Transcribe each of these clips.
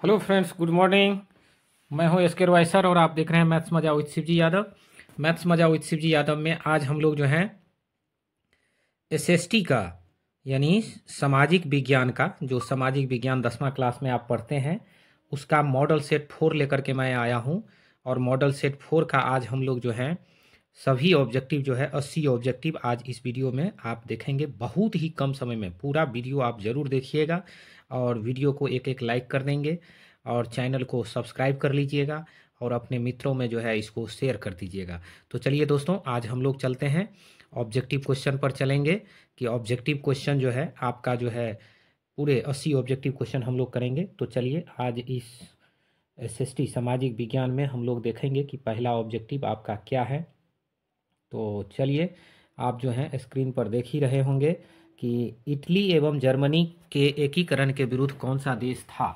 Hello friends, good morning. मैं हूं S के रवाइसर और आप देख रहे हैं मैथ्स मजा विद शिवजी यादव। मैथ्स मजा विद शिवजी यादव में आज हम लोग जो हैं एसएसटी का यानी सामाजिक विज्ञान का, जो सामाजिक विज्ञान 10वां क्लास में आप पढ़ते हैं उसका मॉडल सेट 4 लेकर के मैं आया हूं। और मॉडल सेट 4 का आज हम लोग जो हैं सभी ऑब्जेक्टिव जो है 80 ऑब्जेक्टिव आज इस वीडियो में आप देखेंगे। बहुत ही कम समय में पूरा वीडियो आप ज़रूर देखिएगा और वीडियो को एक एक लाइक कर देंगे और चैनल को सब्सक्राइब कर लीजिएगा और अपने मित्रों में जो है इसको शेयर कर दीजिएगा। तो चलिए दोस्तों, आज हम लोग चलते हैं ऑब्जेक्टिव क्वेश्चन पर चलेंगे कि ऑब्जेक्टिव क्वेश्चन जो है आपका जो है पूरे 80 ऑब्जेक्टिव क्वेश्चन हम लोग करेंगे। तो चलिए आज इस एसएसटी सामाजिक विज्ञान में हम लोग देखेंगे कि पहला ऑब्जेक्टिव आपका क्या है। तो चलिए, आप जो हैं स्क्रीन पर देख ही रहे होंगे कि इटली एवं जर्मनी के एकीकरण के विरुद्ध कौन सा देश था।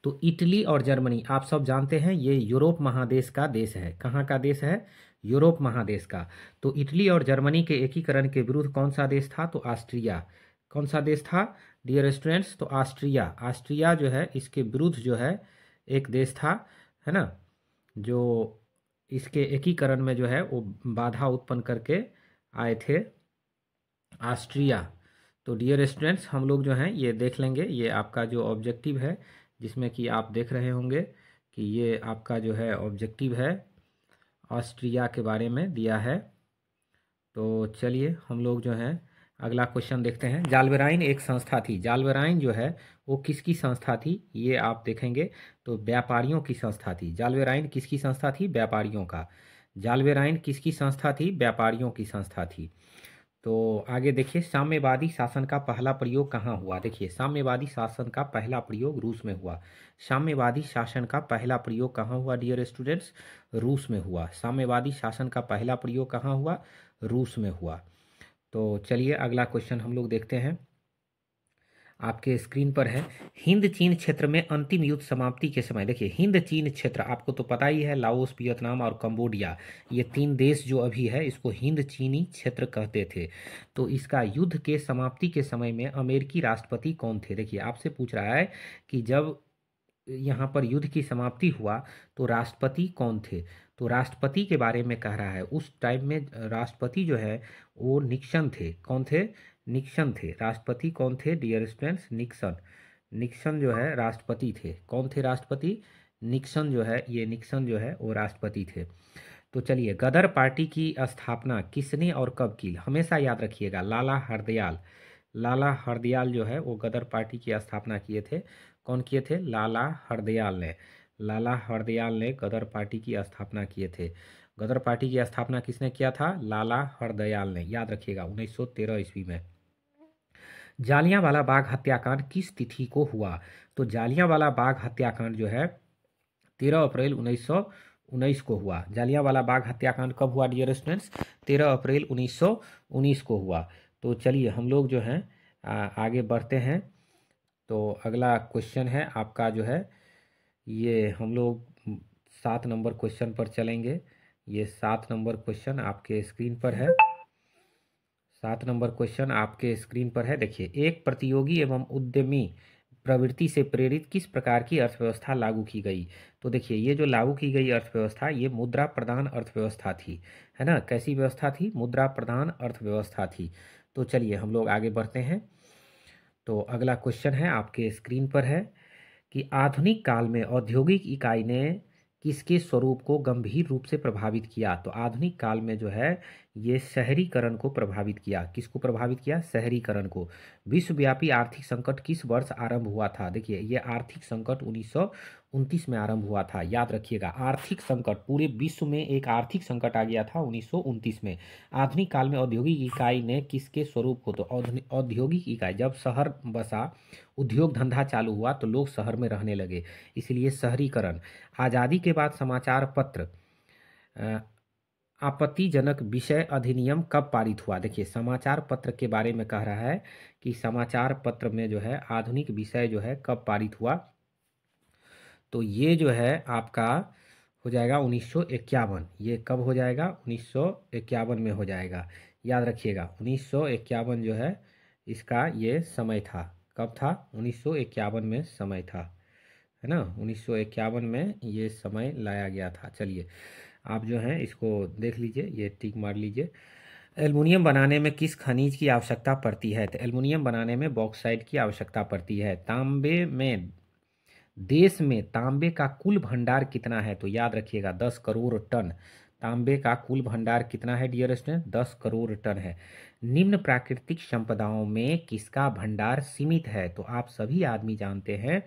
तो इटली और जर्मनी आप सब जानते हैं ये यूरोप महादेश का देश है। कहाँ का देश है? यूरोप महादेश का। तो इटली और जर्मनी के एकीकरण के विरुद्ध कौन सा देश था? तो ऑस्ट्रिया। कौन सा देश था डियर स्टूडेंट्स? तो ऑस्ट्रिया। ऑस्ट्रिया जो है इसके विरुद्ध जो है एक देश था, है ना, जो इसके एकीकरण में जो है वो बाधा उत्पन्न करके आए थे, ऑस्ट्रिया। तो डियर स्टूडेंट्स, हम लोग जो हैं ये देख लेंगे, ये आपका जो ऑब्जेक्टिव है जिसमें कि आप देख रहे होंगे कि ये आपका जो है ऑब्जेक्टिव है ऑस्ट्रिया के बारे में दिया है। तो चलिए हम लोग जो हैं अगला क्वेश्चन देखते हैं। जालबेराइन एक संस्था थी। जालबेराइन जो है वो किसकी संस्था थी ये आप देखेंगे। तो व्यापारियों की संस्था थी। जालबेराइन किसकी संस्था थी? व्यापारियों का। जालबेराइन किसकी संस्था थी? व्यापारियों की संस्था थी। तो आगे देखिए, साम्यवादी शासन का पहला प्रयोग कहाँ हुआ? देखिए, साम्यवादी शासन का पहला प्रयोग रूस में हुआ। साम्यवादी शासन का पहला प्रयोग कहाँ हुआ डियर स्टूडेंट्स? रूस में हुआ। साम्यवादी शासन का पहला प्रयोग कहाँ हुआ? रूस में हुआ। तो चलिए अगला क्वेश्चन हम लोग देखते हैं, आपके स्क्रीन पर है। हिंद चीन क्षेत्र में अंतिम युद्ध समाप्ति के समय, देखिए हिंद चीन क्षेत्र आपको तो पता ही है, लाओस, वियतनाम और कंबोडिया, ये 3 देश जो अभी है इसको हिंद चीनी क्षेत्र कहते थे। तो इसका युद्ध के समाप्ति के समय में अमेरिकी राष्ट्रपति कौन थे? देखिए आपसे पूछ रहा है कि जब यहाँ पर युद्ध की समाप्ति हुआ तो राष्ट्रपति कौन थे। तो राष्ट्रपति के बारे में कह रहा है, उस टाइम में राष्ट्रपति जो है वो निक्सन थे। कौन थे? निक्सन थे। राष्ट्रपति कौन थे डियर स्टूडेंट्स? निक्सन। निक्सन जो है राष्ट्रपति थे। कौन थे राष्ट्रपति? निक्सन जो है, ये निक्सन जो है वो राष्ट्रपति थे। तो चलिए, गदर पार्टी की स्थापना किसने और कब की? हमेशा याद रखिएगा, लाला हरदयाल। लाला हरदयाल जो है वो गदर पार्टी की स्थापना किए थे। कौन किए थे? लाला हरदयाल ने। लाला हरदयाल ने गदर पार्टी की स्थापना किए थे। गदर पार्टी की स्थापना किसने किया था? लाला हरदयाल ने। याद रखिएगा 1913 ईस्वी में। जालियांवाला बाग हत्याकांड किस तिथि को हुआ? तो जालियांवाला बाग हत्याकांड जो है 13 अप्रैल 1919 को हुआ। जालियांवाला बाग हत्याकांड कब हुआ डियर स्टूडेंट्स? 13 अप्रैल 1919 को हुआ। तो चलिए हम लोग जो हैं आगे बढ़ते हैं। तो अगला क्वेश्चन है आपका जो है, ये हम लोग 7 नंबर क्वेश्चन पर चलेंगे। ये 7 नंबर क्वेश्चन आपके स्क्रीन पर है। 7 नंबर क्वेश्चन आपके स्क्रीन पर है। देखिए, एक प्रतियोगी एवं उद्यमी प्रवृत्ति से प्रेरित किस प्रकार की अर्थव्यवस्था लागू की गई? तो देखिए, ये जो लागू की गई अर्थव्यवस्था ये मुद्रा प्रधान अर्थव्यवस्था थी, है ना। कैसी व्यवस्था थी? मुद्रा प्रधान अर्थव्यवस्था थी। तो चलिए हम लोग आगे बढ़ते हैं। तो अगला क्वेश्चन है आपके स्क्रीन पर है कि आधुनिक काल में औद्योगिक इकाई ने किसके स्वरूप को गंभीर रूप से प्रभावित किया? तो आधुनिक काल में जो है ये शहरीकरण को प्रभावित किया। किसको प्रभावित किया? शहरीकरण को। विश्वव्यापी आर्थिक संकट किस वर्ष आरंभ हुआ था? देखिए, ये आर्थिक संकट 1929 में आरंभ हुआ था। याद रखिएगा, आर्थिक संकट, पूरे विश्व में एक आर्थिक संकट आ गया था 1929 में। आधुनिक काल में औद्योगिक इकाई ने किसके स्वरूप को? तो औद्योगिक इकाई, जब शहर बसा, उद्योग धंधा चालू हुआ तो लोग शहर में रहने लगे, इसलिए शहरीकरण। आज़ादी के बाद समाचार पत्र आपत्तिजनक विषय अधिनियम कब पारित हुआ? देखिए, समाचार पत्र के बारे में कह रहा है कि समाचार पत्र में जो है आधुनिक विषय जो है कब पारित हुआ? तो ये जो है आपका हो जाएगा 1951। ये कब हो जाएगा? 1951 में हो जाएगा। याद रखिएगा 1951 जो है इसका ये समय था। कब था? 1951 में समय था, है ना, 1951 में ये समय लाया गया था। चलिए आप जो है इसको देख लीजिए, ये टिक मार लीजिए। एल्युमिनियम बनाने में किस खनिज की आवश्यकता पड़ती है? तो एल्युमिनियम बनाने में बॉक्साइट की आवश्यकता पड़ती है। तांबे में, देश में तांबे का कुल भंडार कितना है? तो याद रखिएगा 10 करोड़ टन। तांबे का कुल भंडार कितना है डियर स्टूडेंट? 10 करोड़ टन है। निम्न प्राकृतिक संपदाओं में किसका भंडार सीमित है? तो आप सभी आदमी जानते हैं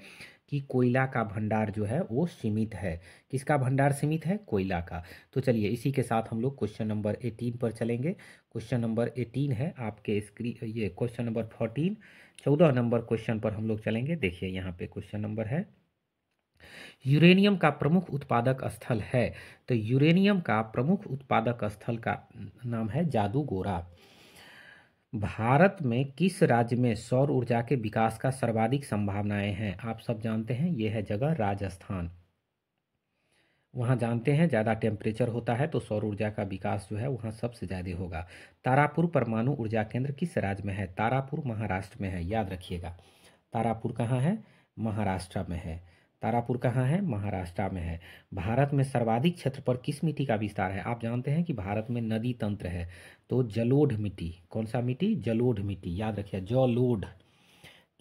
कि कोयला का भंडार जो है वो सीमित है। किसका भंडार सीमित है? कोयला का। तो चलिए इसी के साथ हम लोग क्वेश्चन नंबर 18 पर चलेंगे। क्वेश्चन नंबर 18 है आपके स्क्रीन, ये क्वेश्चन नंबर 14, 14 नंबर क्वेश्चन पर हम लोग चलेंगे। देखिए यहाँ पे क्वेश्चन नंबर है, यूरेनियम का प्रमुख उत्पादक स्थल है। तो यूरेनियम का प्रमुख उत्पादक स्थल का नाम है जादूगोरा। भारत में किस राज्य में सौर ऊर्जा के विकास का सर्वाधिक संभावनाएं हैं? आप सब जानते हैं ये है जगह राजस्थान। वहाँ जानते हैं ज़्यादा टेम्परेचर होता है तो सौर ऊर्जा का विकास जो है वहाँ सबसे ज़्यादा होगा। तारापुर परमाणु ऊर्जा केंद्र किस राज्य में है? तारापुर महाराष्ट्र में है, याद रखिएगा। तारापुर कहाँ है? महाराष्ट्र में है। तारापुर कहाँ है? महाराष्ट्र में है। भारत में सर्वाधिक क्षेत्र पर किस मिट्टी का विस्तार है? आप जानते हैं कि भारत में नदी तंत्र है, तो जलोढ़ मिट्टी। कौन सा मिट्टी? जलोढ़ मिट्टी, याद रखिए जलोढ़।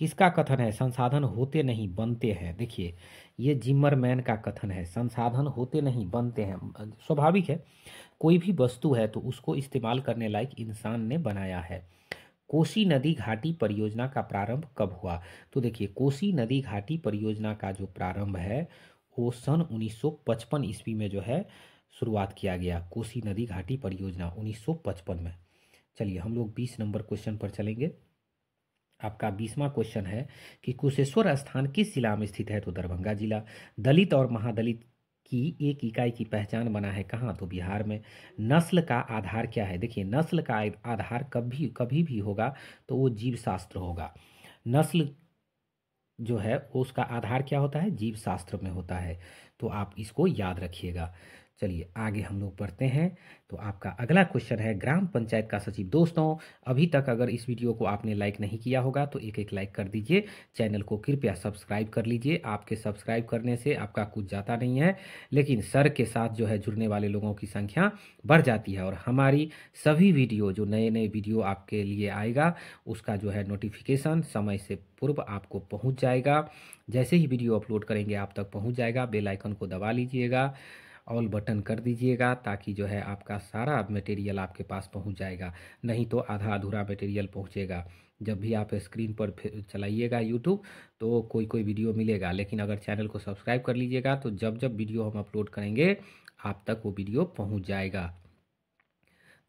किसका कथन है? संसाधन होते नहीं बनते हैं। देखिए ये जिमरमैन का कथन है, संसाधन होते नहीं बनते हैं। स्वाभाविक है, कोई भी वस्तु है तो उसको इस्तेमाल करने लायक इंसान ने बनाया है। कोसी नदी घाटी परियोजना का प्रारंभ कब हुआ? तो देखिए कोसी नदी घाटी परियोजना का जो प्रारंभ है वो सन 1955 ईस्वी में जो है शुरुआत किया गया। कोसी नदी घाटी परियोजना 1955 में। चलिए हम लोग 20 नंबर क्वेश्चन पर चलेंगे। आपका 20वां क्वेश्चन है कि कुशेश्वर स्थान किस जिला में स्थित है? तो दरभंगा जिला। दलित और महादलित की एक इकाई की पहचान बना है कहाँ? तो बिहार में। नस्ल का आधार क्या है? देखिए नस्ल का आधार कभी भी होगा तो वो जीव शास्त्र होगा। नस्ल जो है वो उसका आधार क्या होता है? जीव शास्त्र में होता है। तो आप इसको याद रखिएगा। चलिए आगे हम लोग बढ़ते हैं। तो आपका अगला क्वेश्चन है, ग्राम पंचायत का सचिव। दोस्तों अभी तक अगर इस वीडियो को आपने लाइक नहीं किया होगा तो एक एक लाइक कर दीजिए। चैनल को कृपया सब्सक्राइब कर लीजिए। आपके सब्सक्राइब करने से आपका कुछ जाता नहीं है, लेकिन सर के साथ जो है जुड़ने वाले लोगों की संख्या बढ़ जाती है और हमारी सभी वीडियो, जो नए नए वीडियो आपके लिए आएगा उसका जो है नोटिफिकेशन समय से पूर्व आपको पहुंच जाएगा। जैसे ही वीडियो अपलोड करेंगे आप तक पहुंच जाएगा। बेल आइकन को दबा लीजिएगा, ऑल बटन कर दीजिएगा, ताकि जो है आपका सारा मटेरियल आपके पास पहुंच जाएगा। नहीं तो आधा अधूरा मटेरियल पहुंचेगा। जब भी आप स्क्रीन पर चलाइएगा यूट्यूब तो कोई कोई वीडियो मिलेगा, लेकिन अगर चैनल को सब्सक्राइब कर लीजिएगा तो जब जब वीडियो हम अपलोड करेंगे आप तक वो वीडियो पहुंच जाएगा।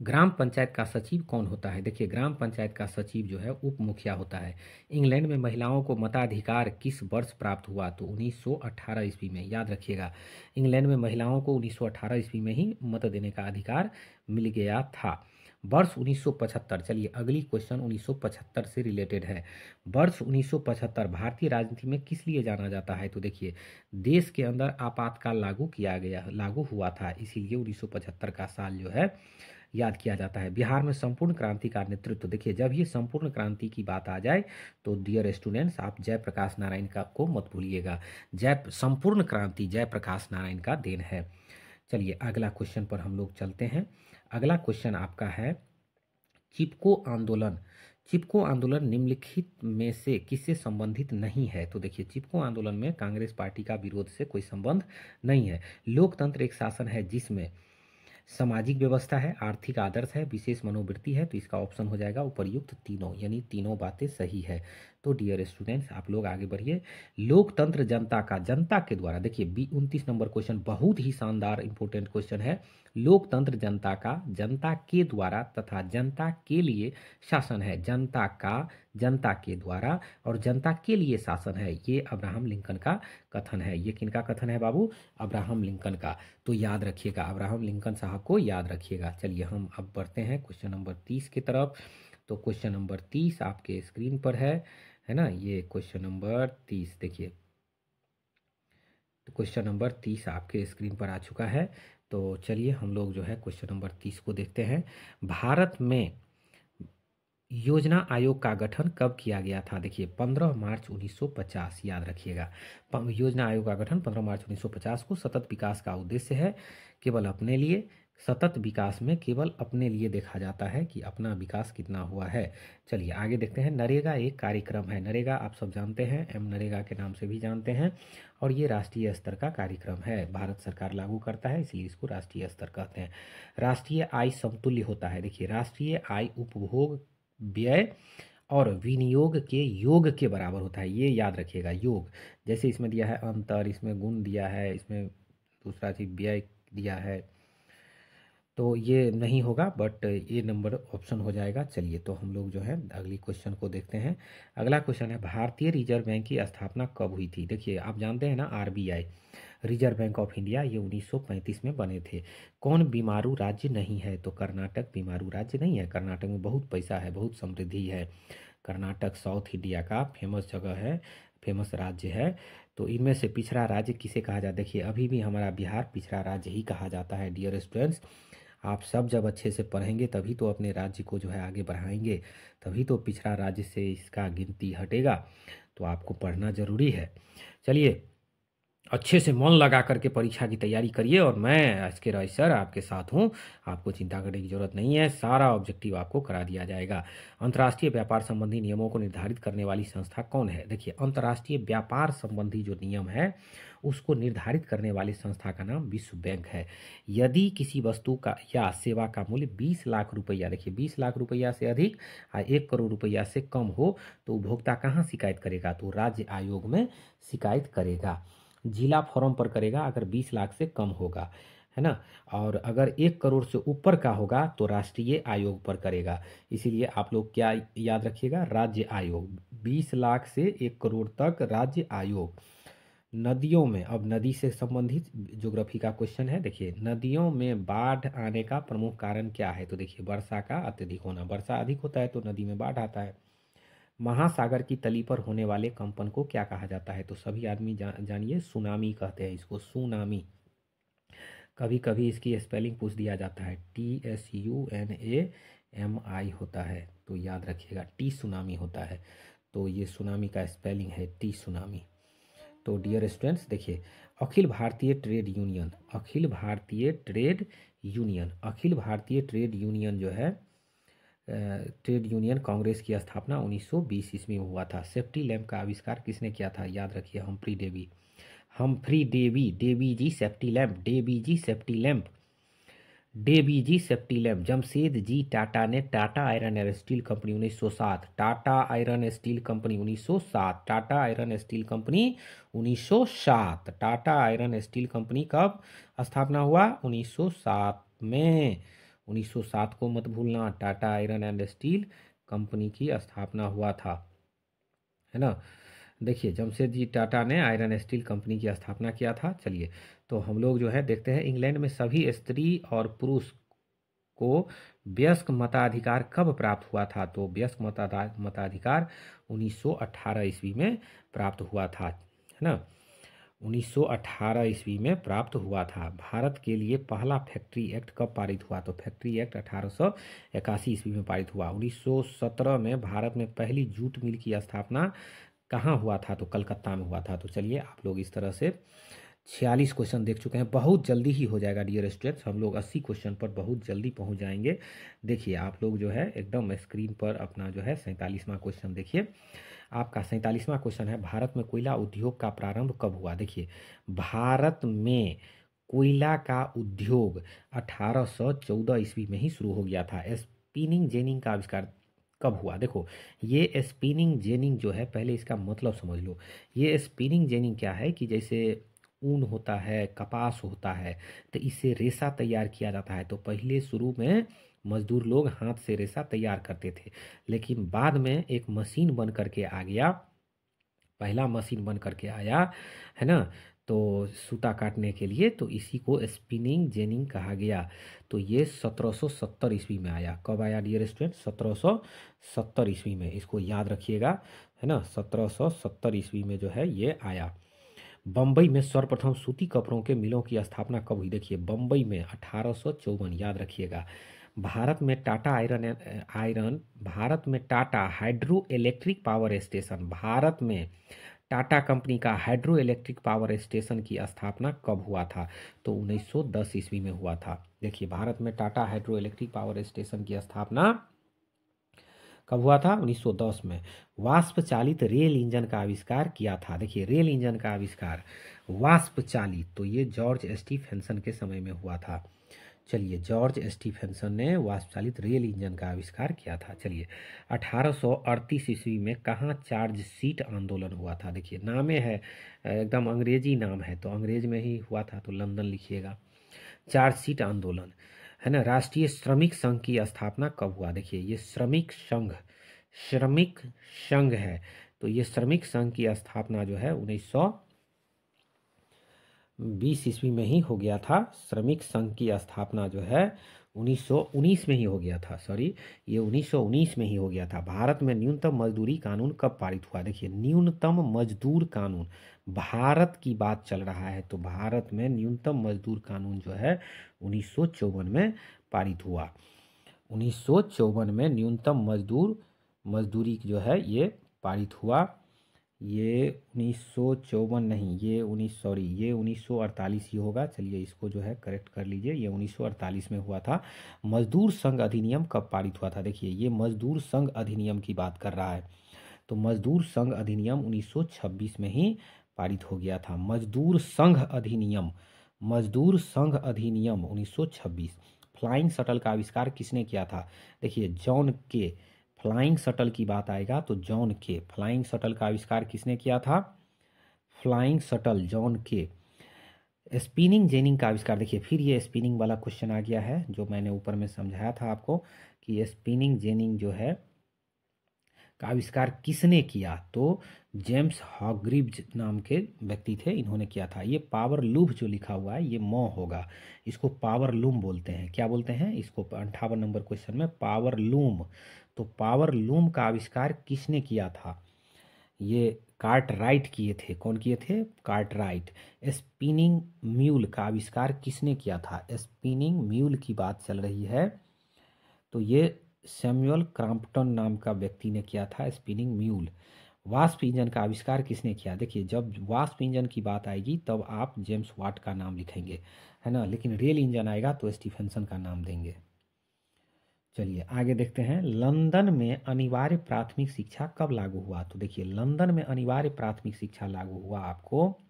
ग्राम पंचायत का सचिव कौन होता है? देखिए ग्राम पंचायत का सचिव जो है उप मुखिया होता है। इंग्लैंड में महिलाओं को मताधिकार किस वर्ष प्राप्त हुआ? तो 1918 ईस्वी में, याद रखिएगा। इंग्लैंड में महिलाओं को 1918 ईस्वी में ही मत देने का अधिकार मिल गया था। वर्ष 1975। चलिए अगली क्वेश्चन 1975 से रिलेटेड है। वर्ष 1975 भारतीय राजनीति में किस लिए जाना जाता है? तो देखिए देश के अंदर आपातकाल लागू हुआ था, इसीलिए 1975 का साल जो है याद किया जाता है। बिहार में संपूर्ण क्रांति का नेतृत्व। देखिए जब ये संपूर्ण क्रांति की बात आ जाए तो डियर स्टूडेंट्स आप जयप्रकाश नारायण का को मत भूलिएगा। संपूर्ण क्रांति जयप्रकाश नारायण का देन है। चलिए अगला क्वेश्चन पर हम लोग चलते हैं। अगला क्वेश्चन आपका है, चिपको आंदोलन। चिपको आंदोलन निम्नलिखित में से किससे संबंधित नहीं है? तो देखिए चिपको आंदोलन में कांग्रेस पार्टी का विरोध से कोई संबंध नहीं है। लोकतंत्र एक शासन है जिसमें सामाजिक व्यवस्था है, आर्थिक आदर्श है, विशेष मनोवृत्ति है, तो इसका ऑप्शन हो जाएगा उपर्युक्त तीनों, यानी तीनों बातें सही है। तो डियर स्टूडेंट्स आप लोग आगे बढ़िए। लोकतंत्र जनता का, जनता के द्वारा। देखिए 29 नंबर क्वेश्चन बहुत ही शानदार इंपॉर्टेंट क्वेश्चन है। लोकतंत्र जनता का, जनता के द्वारा तथा जनता के लिए शासन है। जनता का, जनता के द्वारा और जनता के लिए शासन है, ये अब्राहम लिंकन का कथन है। ये किनका कथन है बाबू? अब्राहम लिंकन का। तो याद रखिएगा, अब्राहम लिंकन साहब को याद रखिएगा। चलिए हम अब बढ़ते हैं क्वेश्चन नंबर 30 की तरफ। तो क्वेश्चन नंबर 30 आपके स्क्रीन पर है ना, ये क्वेश्चन नंबर 30 देखिए। तो क्वेश्चन नंबर 30 आपके स्क्रीन पर आ चुका है। तो चलिए हम लोग जो है क्वेश्चन नंबर 30 को देखते हैं। भारत में योजना आयोग का गठन कब किया गया था? देखिए 15 मार्च 1950, याद रखिएगा। योजना आयोग का गठन 15 मार्च 1950 को। सतत विकास का उद्देश्य है केवल अपने लिए, सतत विकास में केवल अपने लिए देखा जाता है कि अपना विकास कितना हुआ है। चलिए आगे देखते हैं। नरेगा एक कार्यक्रम है। नरेगा आप सब जानते हैं, एम नरेगा के नाम से भी जानते हैं, और ये राष्ट्रीय स्तर का कार्यक्रम है। भारत सरकार लागू करता है, इसलिए इसको राष्ट्रीय स्तर कहते हैं। राष्ट्रीय आय समतुल्य होता है। देखिए राष्ट्रीय आय उपभोग, व्यय और विनियोग के योग के बराबर होता है, ये याद रखिएगा। योग, जैसे इसमें दिया है अंतर, इसमें गुण दिया है, इसमें दूसरा चीज व्यय दिया है, तो ये नहीं होगा, बट ये नंबर ऑप्शन हो जाएगा। चलिए तो हम लोग जो है अगली क्वेश्चन को देखते हैं। अगला क्वेश्चन है भारतीय रिजर्व बैंक की स्थापना कब हुई थी? देखिए आप जानते हैं ना, RBI, reserve bank of India, ये 1935 में बने थे। कौन बीमारू राज्य नहीं है? तो कर्नाटक बीमारू राज्य नहीं है। कर्नाटक में बहुत पैसा है, बहुत समृद्धि है। कर्नाटक साउथ इंडिया का फेमस जगह है, फेमस राज्य है। तो इनमें से पिछड़ा राज्य किसे कहा जाता है? देखिए अभी भी हमारा बिहार पिछड़ा राज्य ही कहा जाता है। डियर स्टूडेंट्स, आप सब जब अच्छे से पढ़ेंगे तभी तो अपने राज्य को जो है आगे बढ़ाएंगे, तभी तो पिछड़ा राज्य से इसका गिनती हटेगा। तो आपको पढ़ना ज़रूरी है। चलिए अच्छे से मन लगा करके परीक्षा की तैयारी करिए, और मैं एस के रॉय सर आपके साथ हूँ। आपको चिंता करने की जरूरत नहीं है, सारा ऑब्जेक्टिव आपको करा दिया जाएगा। अंतर्राष्ट्रीय व्यापार संबंधी नियमों को निर्धारित करने वाली संस्था कौन है? देखिए अंतर्राष्ट्रीय व्यापार संबंधी जो नियम है उसको निर्धारित करने वाली संस्था का नाम विश्व बैंक है। यदि किसी वस्तु का या सेवा का मूल्य 20 लाख रुपया, देखिए 20 लाख रुपया से अधिक 1 करोड़ रुपया से कम हो तो उपभोक्ता कहाँ शिकायत करेगा? तो राज्य आयोग में शिकायत करेगा। जिला फोरम पर करेगा अगर 20 लाख से कम होगा, है ना। और अगर 1 करोड़ से ऊपर का होगा तो राष्ट्रीय आयोग पर करेगा। इसीलिए आप लोग क्या याद रखिएगा? राज्य आयोग। 20 लाख से 1 करोड़ तक राज्य आयोग। नदियों में, अब नदी से संबंधित ज्योग्राफी का क्वेश्चन है। देखिए नदियों में बाढ़ आने का प्रमुख कारण क्या है? तो देखिए वर्षा का अत्यधिक होना। वर्षा अधिक होता है तो नदी में बाढ़ आता है। महासागर की तली पर होने वाले कंपन को क्या कहा जाता है? तो सभी आदमी जानिए, सुनामी कहते हैं इसको, सुनामी। कभी कभी इसकी स्पेलिंग पूछ दिया जाता है, TSUNAMI होता है, तो याद रखिएगा टी सुनामी होता है। तो ये सुनामी का स्पेलिंग है टी सुनामी। तो डियर स्टूडेंट्स देखिए, Akhil Bharatiya trade union, Akhil Bharatiya trade union, Akhil Bharatiya trade union जो है, ट्रेड यूनियन कांग्रेस की स्थापना 1920 ईस्वी में हुआ था। सेफ्टी लैंप का आविष्कार किसने किया था? याद रखिए Humphry Davy. Humphry Davy, Davy ji safety lamp, Davy ji safety lamp, Davy ji safety lamp. Jamshed ji Tata ने Tata iron and steel company 1907, Tata iron steel company 1907, Tata iron steel company 1907, Tata iron steel company कब स्थापना हुआ? 1907 में। 1907 को मत भूलना, Tata iron and steel company की स्थापना हुआ था, है ना। देखिए जमशेदजी टाटा ने आयरन स्टील कंपनी की स्थापना किया था। चलिए तो हम लोग जो है देखते हैं, इंग्लैंड में सभी स्त्री और पुरुष को वयस्क मताधिकार कब प्राप्त हुआ था? तो वयस्क मताधिकार 1918 ईस्वी में प्राप्त हुआ था, है ना। 1918 ईस्वी में प्राप्त हुआ था। भारत के लिए पहला फैक्ट्री एक्ट कब पारित हुआ? तो फैक्ट्री एक्ट 1881 ईस्वी में पारित हुआ। 1917 में भारत में पहली जूट मिल की स्थापना कहाँ हुआ था? तो कलकत्ता में हुआ था। तो चलिए आप लोग इस तरह से 46 क्वेश्चन देख चुके हैं। बहुत जल्दी ही हो जाएगा डियर स्टूडेंट्स, हम लोग 80 क्वेश्चन पर बहुत जल्दी पहुंच जाएंगे। देखिए आप लोग जो है एकदम स्क्रीन पर अपना जो है 47वां क्वेश्चन देखिए। आपका 47वां क्वेश्चन है, भारत में कोयला उद्योग का प्रारंभ कब हुआ? देखिए भारत में कोयला का उद्योग 1814 ईस्वी में ही शुरू हो गया था। स्पिनिंग जेनिंग का आविष्कार कब हुआ? देखो ये स्पिनिंग जेनिंग जो है, पहले इसका मतलब समझ लो। ये स्पिनिंग जेनिंग क्या है कि जैसे ऊन होता है, कपास होता है, तो इससे रेशा तैयार किया जाता है। तो पहले शुरू में मजदूर लोग हाथ से रेशा तैयार करते थे, लेकिन बाद में एक मशीन बन करके आ गया, पहला मशीन बन करके आया, है ना। तो सूता काटने के लिए, तो इसी को स्पिनिंग जेनिंग कहा गया। तो ये 1770 ईस्वी में आया। कब आया डियर स्टूडेंट? 1770 ईस्वी में, इसको याद रखिएगा, है ना। 1770 ईस्वी में जो है ये आया। बम्बई में सर्वप्रथम सूती कपड़ों के मिलों की स्थापना कब हुई? देखिए बम्बई में 1854, याद रखिएगा। भारत में Tata hydro electric power station, Bharat में टाटा कंपनी का हाइड्रो इलेक्ट्रिक पावर स्टेशन की स्थापना कब हुआ था? तो 1910 ईस्वी में हुआ था। देखिए, भारत में Tata hydro electric power station की स्थापना कब हुआ था? 1910 में। वाष्प चालित रेल इंजन का आविष्कार किया था। देखिए, रेल इंजन का आविष्कार वाष्प चालित, तो ये जॉर्ज स्टीफेंसन के समय में हुआ था। चलिए, जॉर्ज स्टीफेंसन ने वाष्प चालित रेल इंजन का आविष्कार किया था। चलिए, 1838 ईस्वी में कहाँ चार्ज शीट आंदोलन हुआ था? देखिए, नामे है एकदम अंग्रेजी नाम है, तो अंग्रेज में ही हुआ था, तो लंदन लिखिएगा। चार्ज शीट आंदोलन है ना। राष्ट्रीय श्रमिक संघ की स्थापना कब हुआ? देखिए, ये श्रमिक संघ है, तो ये श्रमिक संघ की स्थापना जो है 1920 ईस्वी में ही हो गया था। श्रमिक संघ की स्थापना जो है 1919 में ही हो गया था, सॉरी, ये 1919 में ही हो गया था। भारत में न्यूनतम मजदूरी कानून कब पारित हुआ? देखिए, न्यूनतम मजदूर कानून, भारत की बात चल रहा है, तो भारत में न्यूनतम मजदूर कानून जो है 1954 में पारित हुआ। 1954 में न्यूनतम मजदूरी जो है ये पारित हुआ। ये 1954 नहीं, ये 1948 ही होगा। चलिए, इसको जो है करेक्ट कर लीजिए, ये 1948 में हुआ था। मजदूर संघ अधिनियम कब पारित हुआ था? देखिए, ये मजदूर संघ अधिनियम की बात कर रहा है, तो मजदूर संघ अधिनियम 1926 में ही पारित हो गया था। मजदूर संघ अधिनियम 1926। फ्लाइंग शटल का आविष्कार किसने किया था? देखिए, जॉन के। फ्लाइंग शटल की बात आएगा तो जॉन के। फ्लाइंग शटल का आविष्कार किसने किया था? फ्लाइंग शटल, जॉन के। स्पिनिंग जेनिंग का आविष्कार, देखिए फिर ये स्पिनिंग वाला क्वेश्चन आ गया है, जो मैंने ऊपर में समझाया था आपको कि स्पिनिंग जेनिंग जो है का आविष्कार किसने किया? तो जेम्स हॉग्रीव्ज नाम के व्यक्ति थे, इन्होंने किया था। ये पावर लूम जो लिखा हुआ है ये मौ होगा, इसको पावर लूम बोलते हैं। क्या बोलते हैं इसको? 58 नंबर क्वेश्चन में पावर लूम। तो पावर लूम का आविष्कार किसने किया था? ये कार्टराइट किए थे। कौन किए थे? कार्टराइट। स्पिनिंग म्यूल का आविष्कार किसने किया था? स्पिनिंग म्यूल की बात चल रही है, तो ये सैमुअल क्रॉम्पटन नाम का व्यक्ति ने किया था स्पिनिंग म्यूल। वाष्प इंजन का आविष्कार किसने किया? देखिए, जब वाष्प इंजन की बात आएगी तब आप जेम्स वाट का नाम लिखेंगे, है ना, लेकिन रेल इंजन आएगा तो स्टीफेंसन का नाम देंगे। चलिए आगे देखते हैं। लंदन में अनिवार्य प्राथमिक शिक्षा कब लागू हुआ? तो देखिए, लंदन में अनिवार्य प्राथमिक शिक्षा लागू हुआ आपको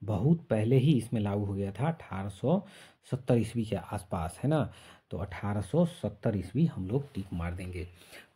बहुत पहले ही इसमें लागू हो गया था, 1870 ईस्वी के आसपास, है ना। तो 1870 ईस्वी हम लोग टिक मार देंगे।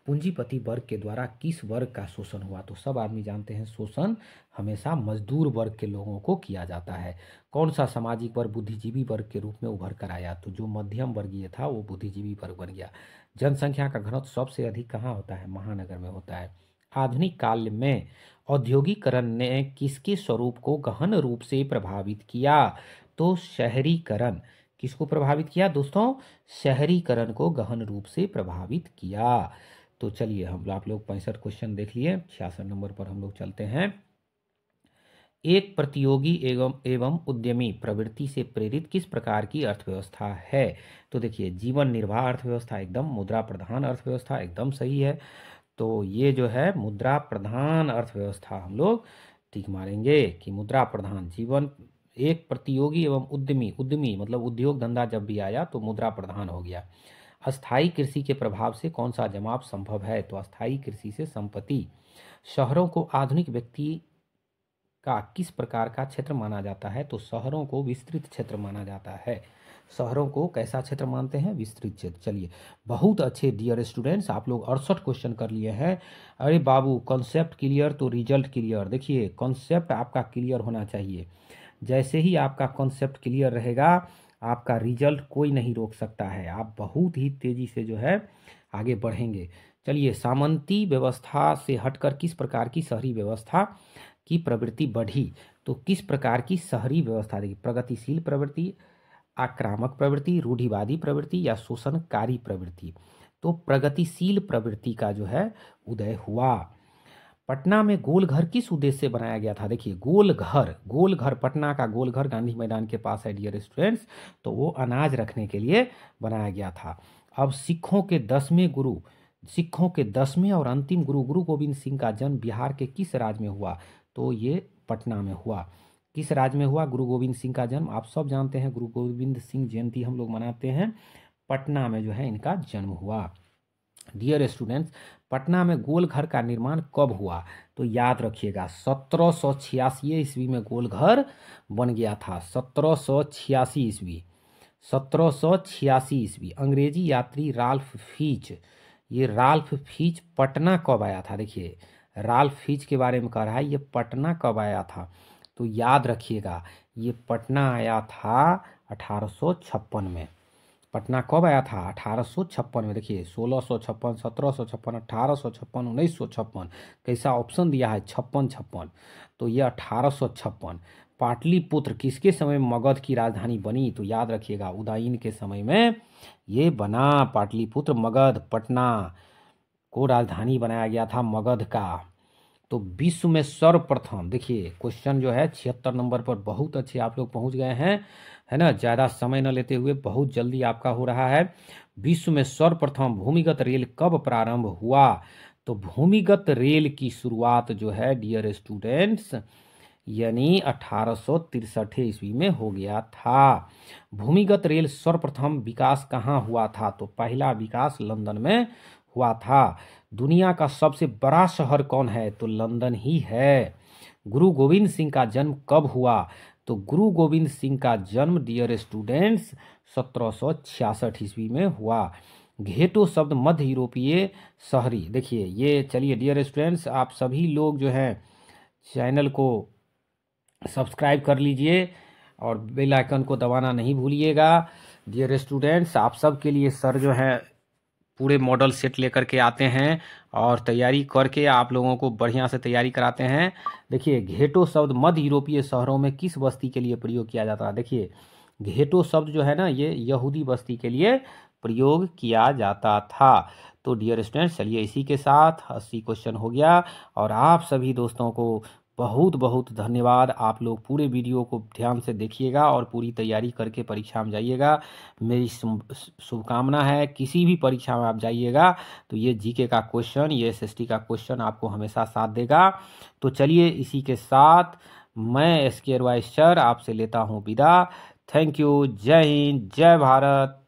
पूंजीपति वर्ग के द्वारा किस वर्ग का शोषण हुआ? तो सब आदमी जानते हैं शोषण हमेशा मजदूर वर्ग के लोगों को किया जाता है। कौन सा सामाजिक वर्ग बुद्धिजीवी वर्ग के रूप में उभर कर आया? तो जो मध्यम वर्गीय था वो बुद्धिजीवी वर्ग बन गया। जनसंख्या का घनत्व सबसे अधिक कहाँ होता है? महानगर में होता है। आधुनिक काल में औद्योगिकरण ने किसके स्वरूप को गहन रूप से प्रभावित किया? तो शहरीकरण। किसको प्रभावित किया दोस्तों? शहरीकरण को गहन रूप से प्रभावित किया। तो चलिए, हम आप लोग 65 क्वेश्चन देख लिए। 66 नंबर पर हम लोग चलते हैं। एक प्रतियोगी एवं उद्यमी प्रवृत्ति से प्रेरित किस प्रकार की अर्थव्यवस्था है? तो देखिए, जीवन निर्वाह अर्थव्यवस्था एकदम, मुद्रा प्रधान अर्थव्यवस्था एकदम सही है। तो ये जो है मुद्रा प्रधान अर्थव्यवस्था हम लोग टिक मारेंगे कि मुद्रा प्रधान। जीवन एक प्रतियोगी एवं उद्यमी मतलब उद्योग धंधा जब भी आया तो मुद्रा प्रधान हो गया। अस्थाई कृषि के प्रभाव से कौन सा जमाव संभव है? तो अस्थाई कृषि से संपत्ति। शहरों को आधुनिक व्यक्ति का किस प्रकार का क्षेत्र माना जाता है? तो शहरों को विस्तृत क्षेत्र माना जाता है। शहरों को कैसा क्षेत्र मानते हैं? विस्तृत क्षेत्र। चलिए, बहुत अच्छे डियर स्टूडेंट्स, आप लोग 68 क्वेश्चन कर लिए हैं। अरे बाबू, कॉन्सेप्ट क्लियर तो रिजल्ट क्लियर। देखिए, कॉन्सेप्ट आपका क्लियर होना चाहिए। जैसे ही आपका कॉन्सेप्ट क्लियर रहेगा, आपका रिजल्ट कोई नहीं रोक सकता है। आप बहुत ही तेज़ी से जो है आगे बढ़ेंगे। चलिए, सामंती व्यवस्था से हटकर किस प्रकार की शहरी व्यवस्था की प्रवृत्ति बढ़ी? तो किस प्रकार की शहरी व्यवस्था? देखिए, प्रगतिशील प्रवृत्ति, आक्रामक प्रवृत्ति, रूढ़िवादी प्रवृत्ति या शोषणकारी प्रवृत्ति? तो प्रगतिशील प्रवृत्ति का जो है उदय हुआ। पटना में गोल घर किस उद्देश्य से बनाया गया था? देखिए गोल घर पटना का गोल घर गांधी मैदान के पास है डियर स्टूडेंट्स, तो वो अनाज रखने के लिए बनाया गया था। अब सिखों के 10वें और अंतिम गुरु गोविंद सिंह का जन्म बिहार के किस राज्य में हुआ? तो ये पटना में हुआ। किस राज्य में हुआ गुरु गोविंद सिंह का जन्म? आप सब जानते हैं गुरु गोविंद सिंह जयंती हम लोग मनाते हैं, पटना में जो है इनका जन्म हुआ। डियर स्टूडेंट्स, पटना में गोल घर का निर्माण कब हुआ? तो याद रखिएगा 1786 ईस्वी में गोल घर बन गया था। 1786 ईस्वी, 1786 ईस्वी। अंग्रेजी यात्री राल्फ फीच, ये राल्फ फीच पटना कब आया था? देखिए राल्फ फीच के बारे में कह रहा है, ये पटना कब आया था? तो याद रखिएगा ये पटना आया था 1856 में। पटना कब आया था? 1856 में। देखिए 1656, 1756, 1856, 1956, कैसा ऑप्शन दिया है 56। तो ये 1856। पाटलिपुत्र किसके समय में मगध की राजधानी बनी? तो याद रखिएगा उदयन के समय में ये बना। पाटलिपुत्र मगध, पटना को राजधानी बनाया गया था मगध का। तो विश्व में सर्वप्रथम, देखिए क्वेश्चन जो है 76 नंबर पर बहुत अच्छे आप लोग पहुंच गए हैं, है ना। ज़्यादा समय न लेते हुए बहुत जल्दी आपका हो रहा है। विश्व में सर्वप्रथम भूमिगत रेल कब प्रारंभ हुआ? तो भूमिगत रेल की शुरुआत जो है डियर स्टूडेंट्स यानी 1863 ईस्वी में हो गया था। भूमिगत रेल सर्वप्रथम विकास कहाँ हुआ था? तो पहला विकास लंदन में हुआ था। दुनिया का सबसे बड़ा शहर कौन है? तो लंदन ही है। गुरु गोविंद सिंह का जन्म कब हुआ? तो गुरु गोविंद सिंह का जन्म डियर स्टूडेंट्स 1766 ईस्वी में हुआ। घेटो शब्द मध्य यूरोपीय शहरी, देखिए ये, चलिए डियर स्टूडेंट्स आप सभी लोग जो हैं चैनल को सब्सक्राइब कर लीजिए और बेल आइकन को दबाना नहीं भूलिएगा। डियर स्टूडेंट्स आप सब के लिए सर जो है पूरे मॉडल सेट लेकर के आते हैं और तैयारी करके आप लोगों को बढ़िया से तैयारी कराते हैं। देखिए घेटो शब्द मध्य यूरोपीय शहरों में किस बस्ती के लिए प्रयोग किया जाता है? देखिए घेटो शब्द जो है ना ये यहूदी बस्ती के लिए प्रयोग किया जाता था। तो डियर स्टूडेंट्स चलिए इसी के साथ 80 क्वेश्चन हो गया और आप सभी दोस्तों को बहुत बहुत धन्यवाद। आप लोग पूरे वीडियो को ध्यान से देखिएगा और पूरी तैयारी करके परीक्षा में जाइएगा। मेरी शुभकामना है किसी भी परीक्षा में आप जाइएगा तो ये जीके का क्वेश्चन, ये एसएसटी का क्वेश्चन आपको हमेशा साथ देगा। तो चलिए इसी के साथ मैं SK वाइस सर आपसे लेता हूँ विदा। Thank you. जय हिंद, जय भारत।